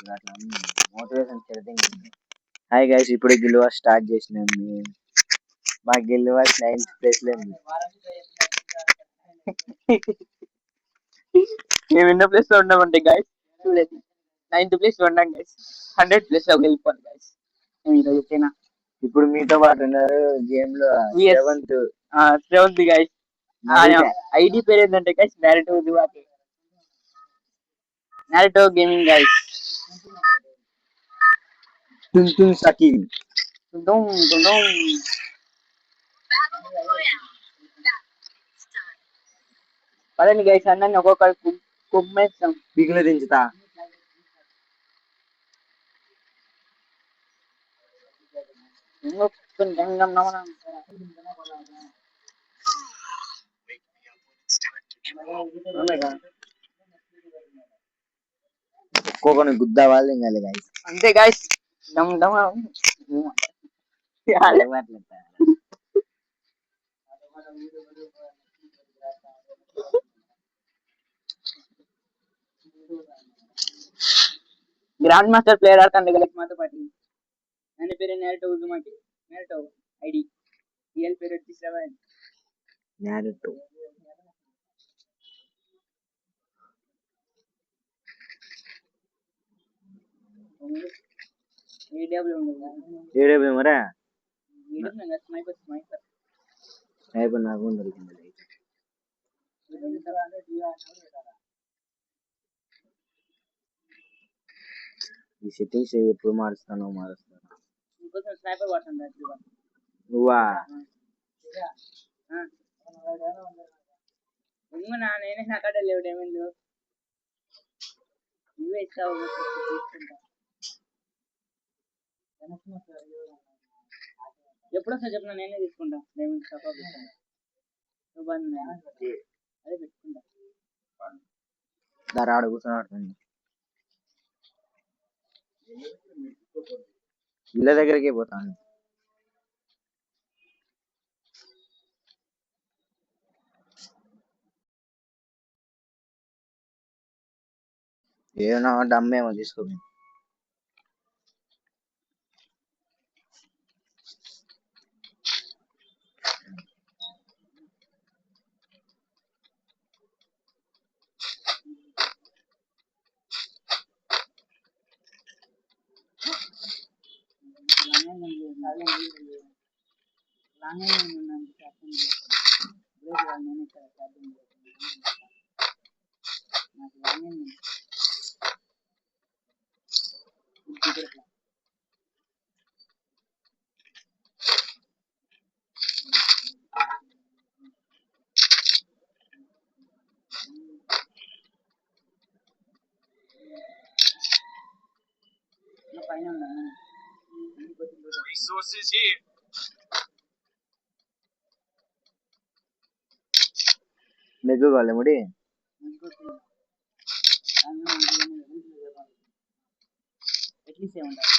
అట్లా motivation చెడితే hi guys ఇప్పుడే గిల్లువా start చేసినాం మా గిల్లువా 9th ప్లేస్ లో ఉంది. మేము ఎన్నో ప్లేస్ లో ఉన్నామంటే గైస్ చూడండి 9th ప్లేస్ లో ఉన్నాం గైస్ 100 ప్లేస్ లో వెళ్ళిపోవాలి గైస్ మేము ఈరోజు వచ్చేనా ఇప్పుడు మీతో పాటు ఉన్నారు గేమ్ లో సెవెంత్ గైస్ ఐడి పేరు ఏంటంటే గైస్ నారుటో గేమింగ్ గైస్ టుంటున్ సకీల్ పదండి గైస్ అన్నీ ఒక్కొక్కరు కుమ్మేస్తాం పీకులు దించుతా ఒక్కొక్కరిని గుద్దా వాళ్ళు ఇంకా గైస్ అంతే గైస్ గ్రాండ్ మాస్టర్ ప్లేయర్ ఆడుతాను గైస్ మాతో పాటు ఆయన పేరు నారుటో ఉజుమాకి నారుటో ఐడి రియల్ పేరు 7 నారుటో ఏడబ్ల్యూ మరా స్నైపర్ నాకు దొరికింది ఈ సెట్టింగ్స్ ఎప్పుడు మారుస్తాను స్నైపర్ వాడుతుంది నువ్వా నేనే నాకడ లేవు డేమెండ్లు నువ్వే ఇస్తావు ఎప్పుడు వస్తా చెప్పిన నేనే తీసుకుంటా డేమెండ్స్ అదే పెట్టుకుంటా దారాడు కూర్చొని ఇళ్ళ దగ్గరికి పోతాను ఏమన్నా డమ్మేమో తీసుకోండి Resources here. మెగ్గు కావాలి ముడి ఎట్లీస్ట్ ఏముంటాయి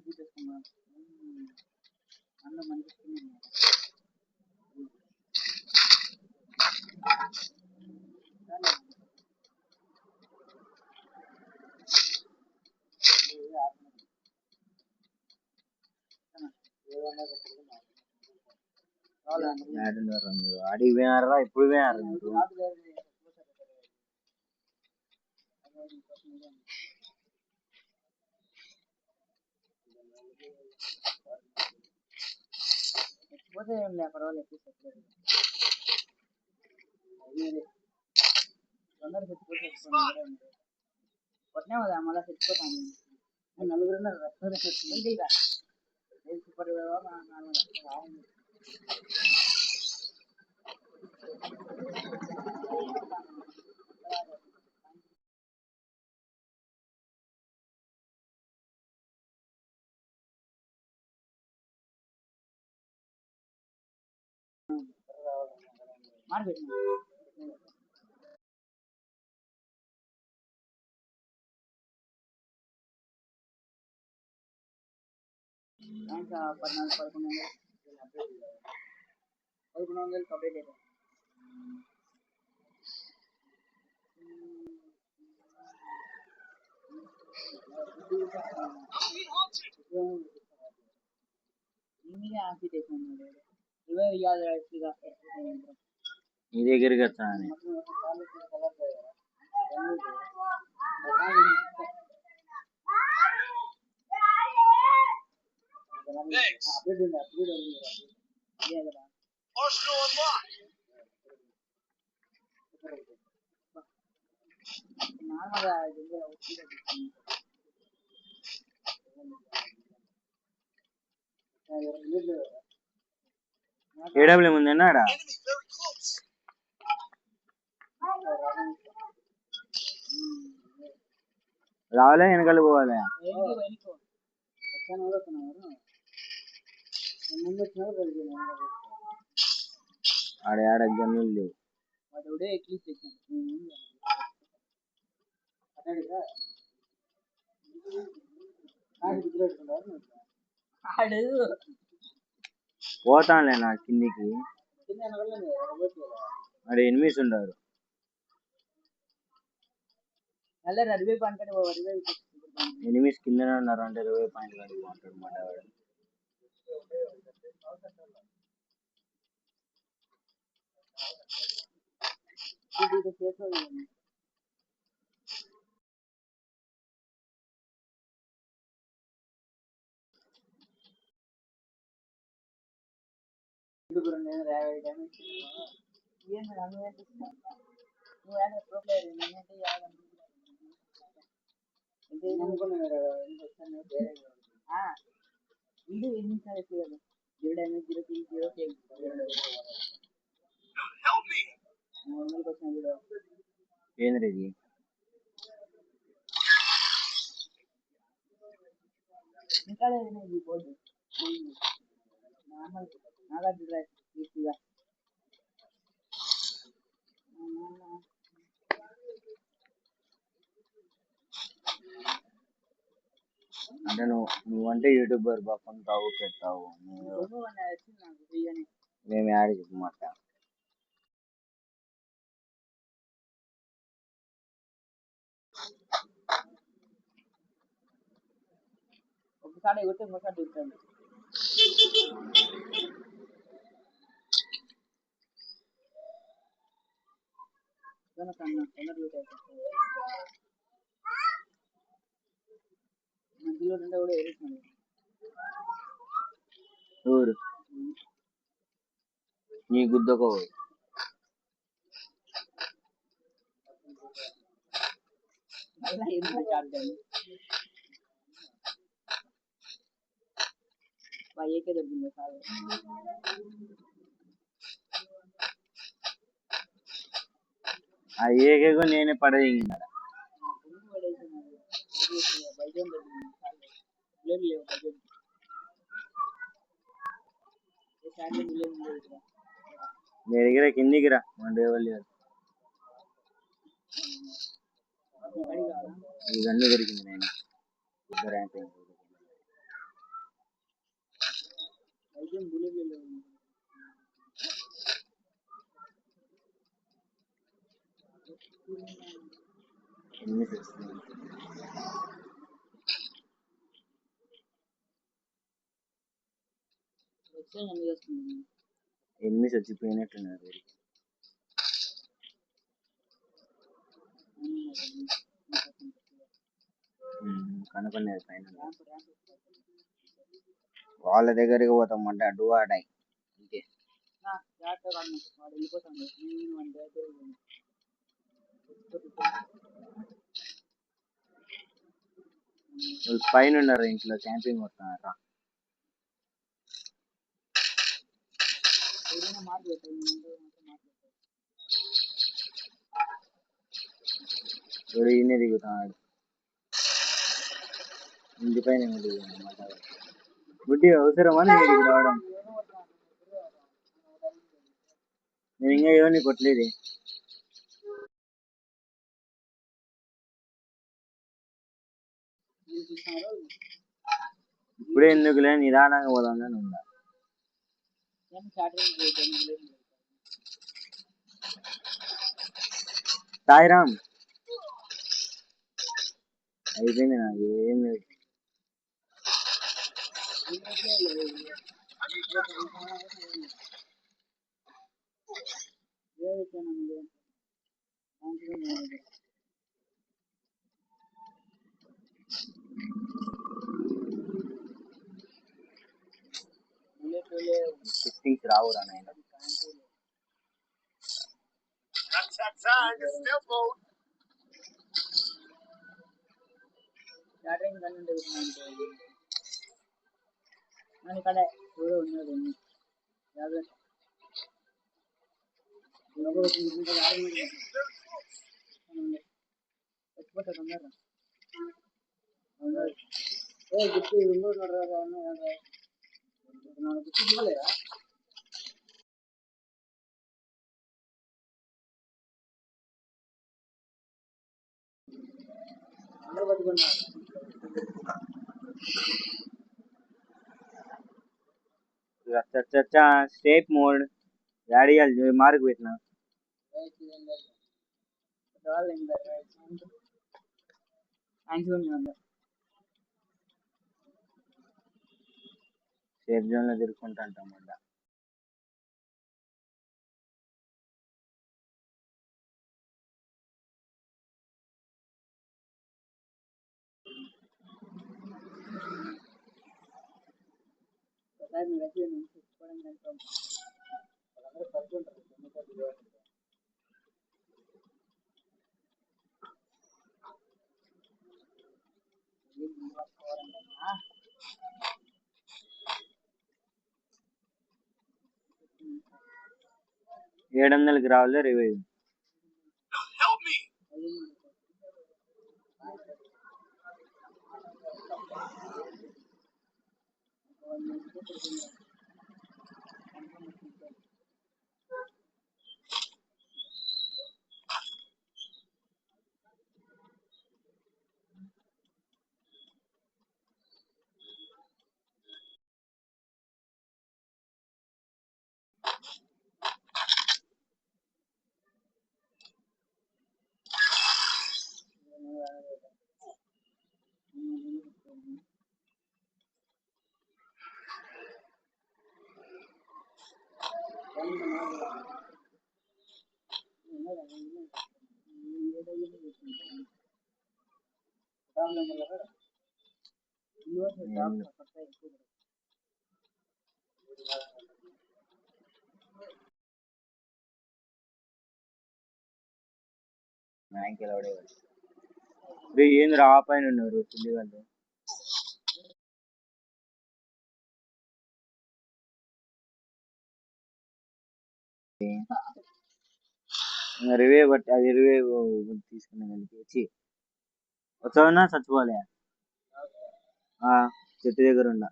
చూపిస్తున్నాను అందులో మంచి అడిగి పోయినారా ఇప్పుడు పోయినారు పోతే ఏం లే పర్వాలేదు తొందరగా చచ్చిపోతే కొట్టినా కదా మళ్ళీ చచ్చిపోతాను నలుగురున్నారు సూపర్ మార్కెట్ పాయింట్స్ 14 1100 కంప్లీట్ అయిపోయింది. ఇవే ఇవ్వాలి యాక్చువల్గా. నీ దగ్గరికి వచ్చా అని ఏడబ్ల్యూ ముందు అన్నాడా రావాలే వెనకాల పోవాలి ఆడ ఆడ గన్నులు లేవు పోతానులే నా కిందికి మరి ఎనిమిస్ ఉండరు ఎనిమిస్ కిందనే ఉన్నారు అంటే 20 పాయింట్లు అడుగుతాడు మాట వాడు ఏంద్రది ఇంకా లేదు బోర్డు నాగార్జున అంటే నువ్వంటే యూట్యూబర్ బా కొంటావు పెడతావు మేము యాడ్ చెప్పమాట ఒకసారి ఎగితే ఇంకోసారి దిగుతుంది. మంచిలో ఉంటే కూడా ఎరుగుతుంది. ఎవరు నీ గుద్దకో ఏకే దొరికింది సార్ ఆ ఏకేగో నేనే పడేది నీ దగ్గర కిందికి రా మన రేవల్లి ఇవన్నీ దొరికింది నేను ఇద్దరు ఎనిమిది చచ్చిపోయినట్టున్నారు కనుక్కునేది పైన వాళ్ళ దగ్గరికి పోతాం అంటే అడ్డు ఆడాయి అంతే పైన ఉన్నారు ఇంట్లో క్యాంపింగ్ వస్తున్నారా ఈయనే దిగుతున్నాడు ఇంటి పైన దిగుతాను బుడ్డి అవసరమా నేను రావడం నేను ఇంకా ఎవరిని కొట్టలేదు ఇప్పుడే ఎందుకులే నిదానంగా పోదామని ఉందా. సాయిరామ్ అయిపోయింది నాకు ఏం లేదు. సిట్టింగ్స్ రావురా నాయన. ఇక్కడ ఎవరో ఉన్నారు జాగ్రత్త. చచ్చిపోతా తొందరగా. గుర్తు గుర్తు ఇవ్వలేదా? అందరూ పట్టుకున్నారు. స్టేప్ మోడ్ డాడీ మార్క్ పెట్టినా. సేఫ్ జోన్ లో తిరుక్కుంటా అంటాం మళ్ళా. $700 రావాలి రివైవ్. ఏంది రా పైన ఉన్నారు పిల్లి వాళ్ళు. రివే బట్టి అది రివే తీసుకున్నా వచ్చి వచ్చావన్నా చచ్చిపోలే. చెట్టు దగ్గర ఉండ.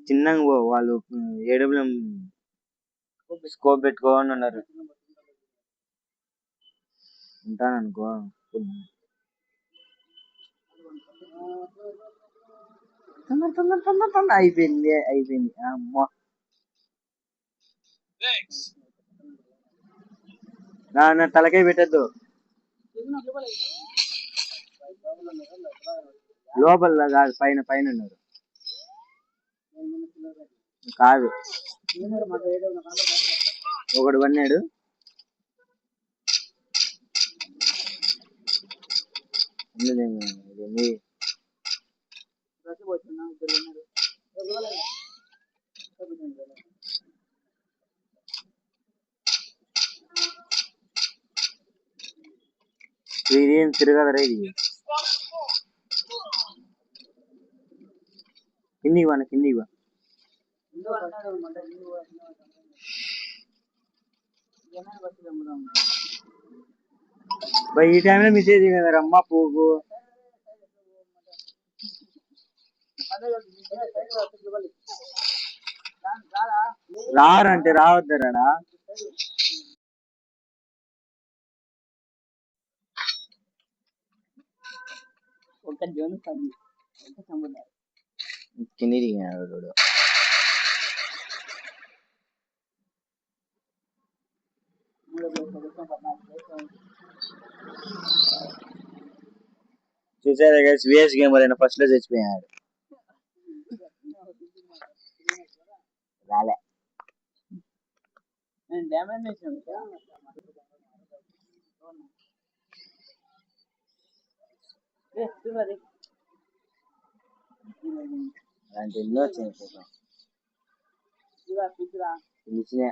చిన్నగా పో వాళ్ళు ఏడబ్ల్యూఎం స్కోప్ పెట్టుకోని ఉన్నారు. ఉంటాననుకో తొందర అయిపోయింది అమ్మో. నా తలకాయ పెట్టద్దు. లోపల కాదు పైన పైన ఉన్నారు. కాదు ఒకడు పన్నాడు. ఇదేం తిరగదరా ఇది. కిందికి వా కిందికి వా. ఈ టైంలో మెసేజ్ కదరా అమ్మ పోగు. రారంటే రావద్దరాడా. ఒక జోన్ పది ఒక సముద్రం కింది దిగినాడు వాడు. మూడో ప్లేస్ కోసం 14 ప్లేస్ ఉంది. చూసారా గైస్, విఎస్ గేమర్ అయినా ఫస్ట్ లో చచ్చిపోయాడు. రాలే. నేను డ్యామేజ్ చేసాను చూడాలి అలాంటి ఎన్నో వచ్చినాయి ఫోటో. పిచ్చిరా పిలిచినే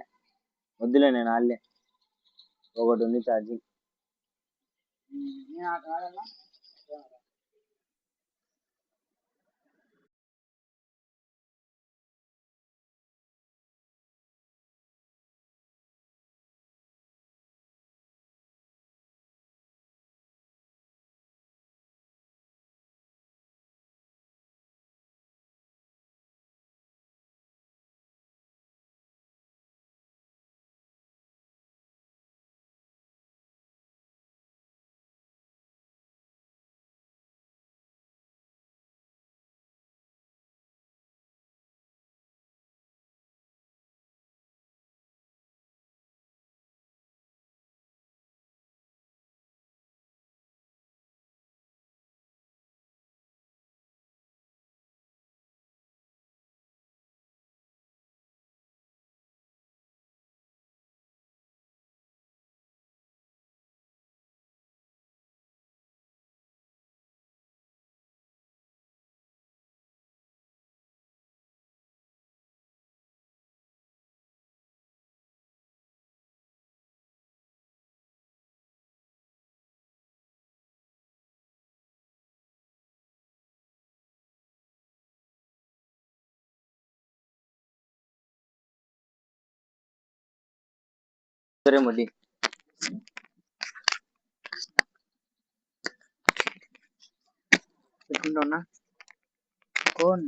వద్దులే, నేను ఆడలే. ఒకటి ఉంది ఛార్జింగ్. నేను ఆ కావాలన్నా సరే ముడి పెట్టుకుంటున్నా కోన్